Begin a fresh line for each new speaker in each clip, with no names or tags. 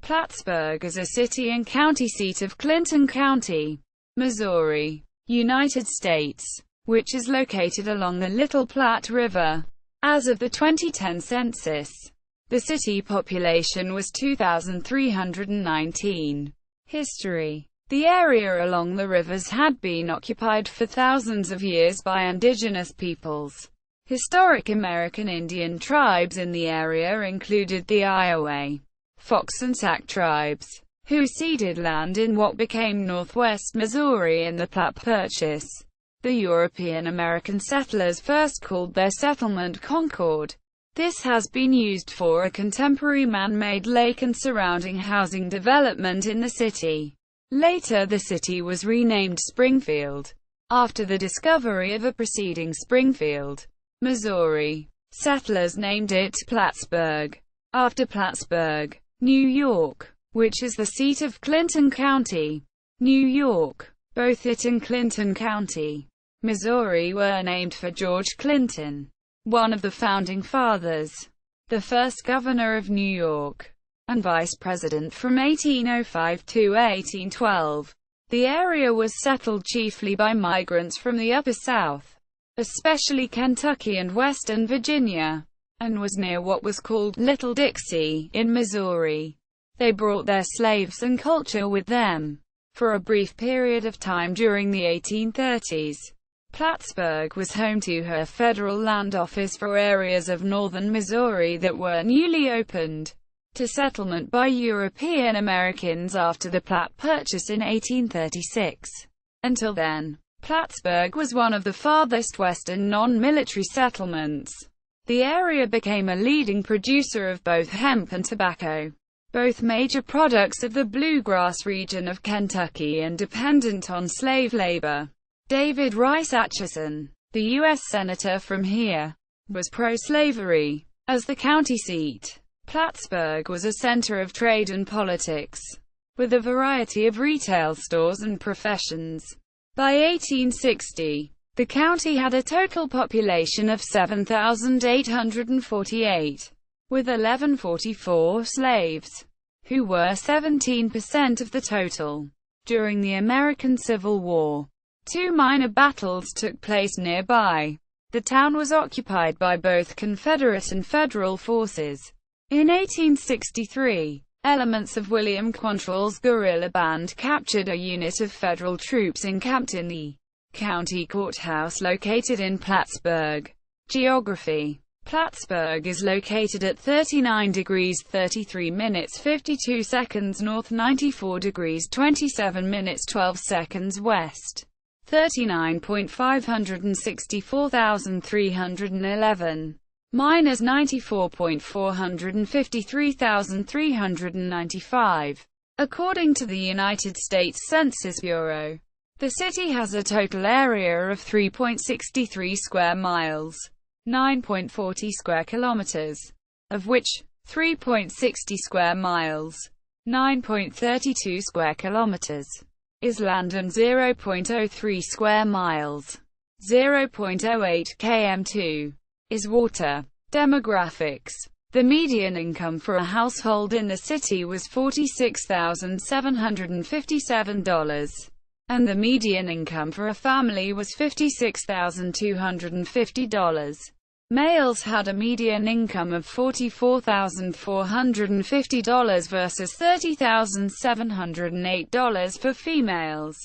Plattsburg is a city and county seat of Clinton County, Missouri, United States, which is located along the Little Platte River. As of the 2010 census, the city population was 2,319. History. The area along the rivers had been occupied for thousands of years by indigenous peoples. Historic American Indian tribes in the area included the Iowa, Fox and Sac tribes, who ceded land in what became northwest Missouri in the Platte Purchase. The European American settlers first called their settlement Concord. This has been used for a contemporary man-made lake and surrounding housing development in the city. Later the city was renamed Springfield, after the discovery of a preceding Springfield, Missouri. Settlers named it Plattsburg, after Plattsburg, New York, which is the seat of Clinton County, New York. Both it and Clinton County, Missouri were named for George Clinton, one of the founding fathers, the first governor of New York, and vice president from 1805 to 1812. The area was settled chiefly by migrants from the Upper South, especially Kentucky and Western Virginia, and was near what was called Little Dixie in Missouri. They brought their slaves and culture with them. For a brief period of time during the 1830s, Plattsburg was home to her federal land office for areas of northern Missouri that were newly opened to settlement by European Americans after the Platte Purchase in 1836. Until then, Plattsburg was one of the farthest western non-military settlements. The area became a leading producer of both hemp and tobacco, both major products of the bluegrass region of Kentucky and dependent on slave labor. David Rice Atchison, the U.S. Senator from here, was pro-slavery. As the county seat, Plattsburg was a center of trade and politics, with a variety of retail stores and professions. By 1860, the county had a total population of 7,848, with 1,144 slaves, who were 17% of the total. During the American Civil War, two minor battles took place nearby. The town was occupied by both Confederate and Federal forces. In 1863, elements of William Quantrill's guerrilla band captured a unit of Federal troops encamped in the county courthouse located in Plattsburg. Geography. Plattsburg is located at 39 degrees 33 minutes 52 seconds north, 94 degrees 27 minutes 12 seconds west, 39.564,311, minus 94.453,395. According to the United States Census Bureau, the city has a total area of 3.63 square miles, 9.40 square kilometers, of which 3.60 square miles, 9.32 square kilometers, is land and 0.03 square miles, 0.08 km2, is water. Demographics. The median income for a household in the city was $46,757. And the median income for a family was $56,250. Males had a median income of $44,450 versus $30,708 for females.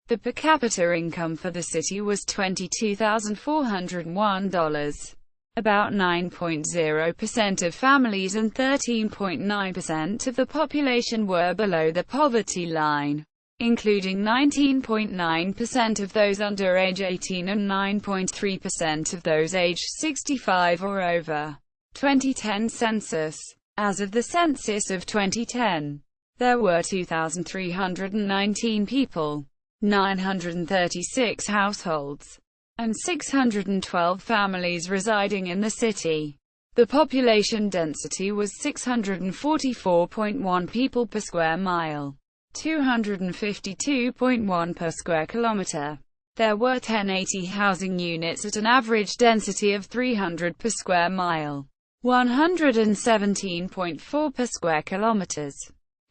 The per capita income for the city was $22,401. About 9.0% of families and 13.9% of the population were below the poverty line, including 19.9% of those under age 18 and 9.3% of those aged 65 or over. 2010 census. As of the census of 2010, there were 2,319 people, 936 households, and 612 families residing in the city. The population density was 644.1 people per square mile, 252.1 per square kilometer. There were 1080 housing units at an average density of 300 per square mile, 117.4 per square kilometers.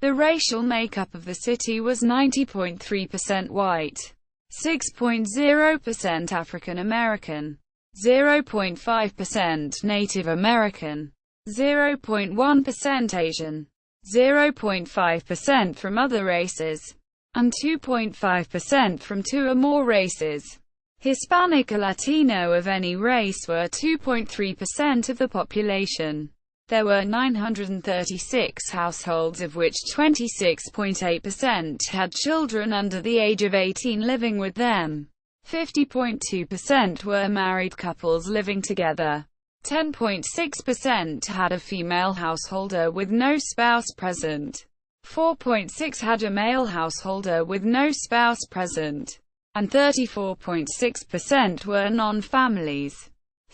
The racial makeup of the city was 90.3% white, 6.0% African American, 0.5% Native American, 0.1% Asian, 0.5% from other races, and 2.5% from two or more races. Hispanic or Latino of any race were 2.3% of the population. There were 936 households, of which 26.8% had children under the age of 18 living with them. 50.2% were married couples living together. 10.6% had a female householder with no spouse present. 4.6% had a male householder with no spouse present. And 34.6% were non-families.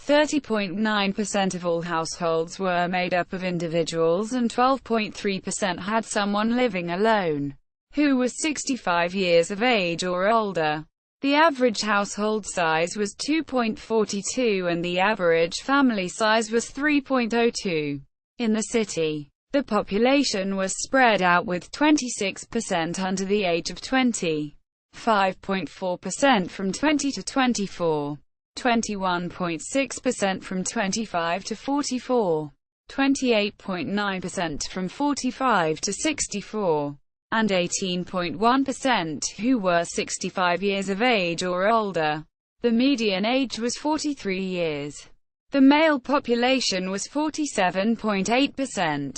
30.9% of all households were made up of individuals, and 12.3% had someone living alone, who was 65 years of age or older. The average household size was 2.42 and the average family size was 3.02. In the city, the population was spread out with 26% under the age of 20, 5.4% from 20 to 24, 21.6% from 25 to 44, 28.9% from 45 to 64, and 18.1% who were 65 years of age or older. The median age was 43 years. The male population was 47.8%,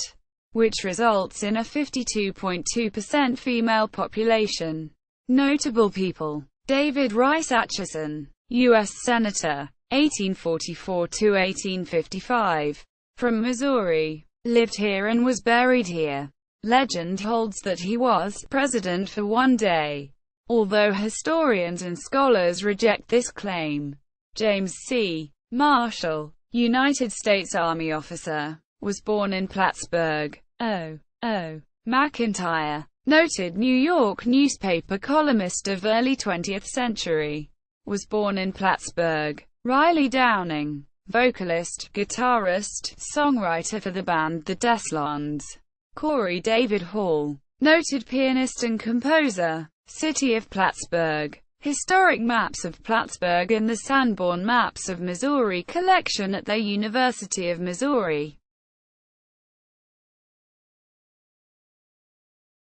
which results in a 52.2% female population. Notable people: David Rice Atchison, U.S. Senator, 1844 to 1855, from Missouri, lived here and was buried here. Legend holds that he was president for one day, although historians and scholars reject this claim. James C. Marshall, United States Army officer, was born in Plattsburg. O. McIntyre, noted New York newspaper columnist of early 20th century, was born in Plattsburg. Riley Downing, vocalist, guitarist, songwriter for the band The Deslondes. Corey David Hall, noted pianist and composer. City of Plattsburg. Historic maps of Plattsburg in the Sanborn Maps of Missouri collection at the University of Missouri.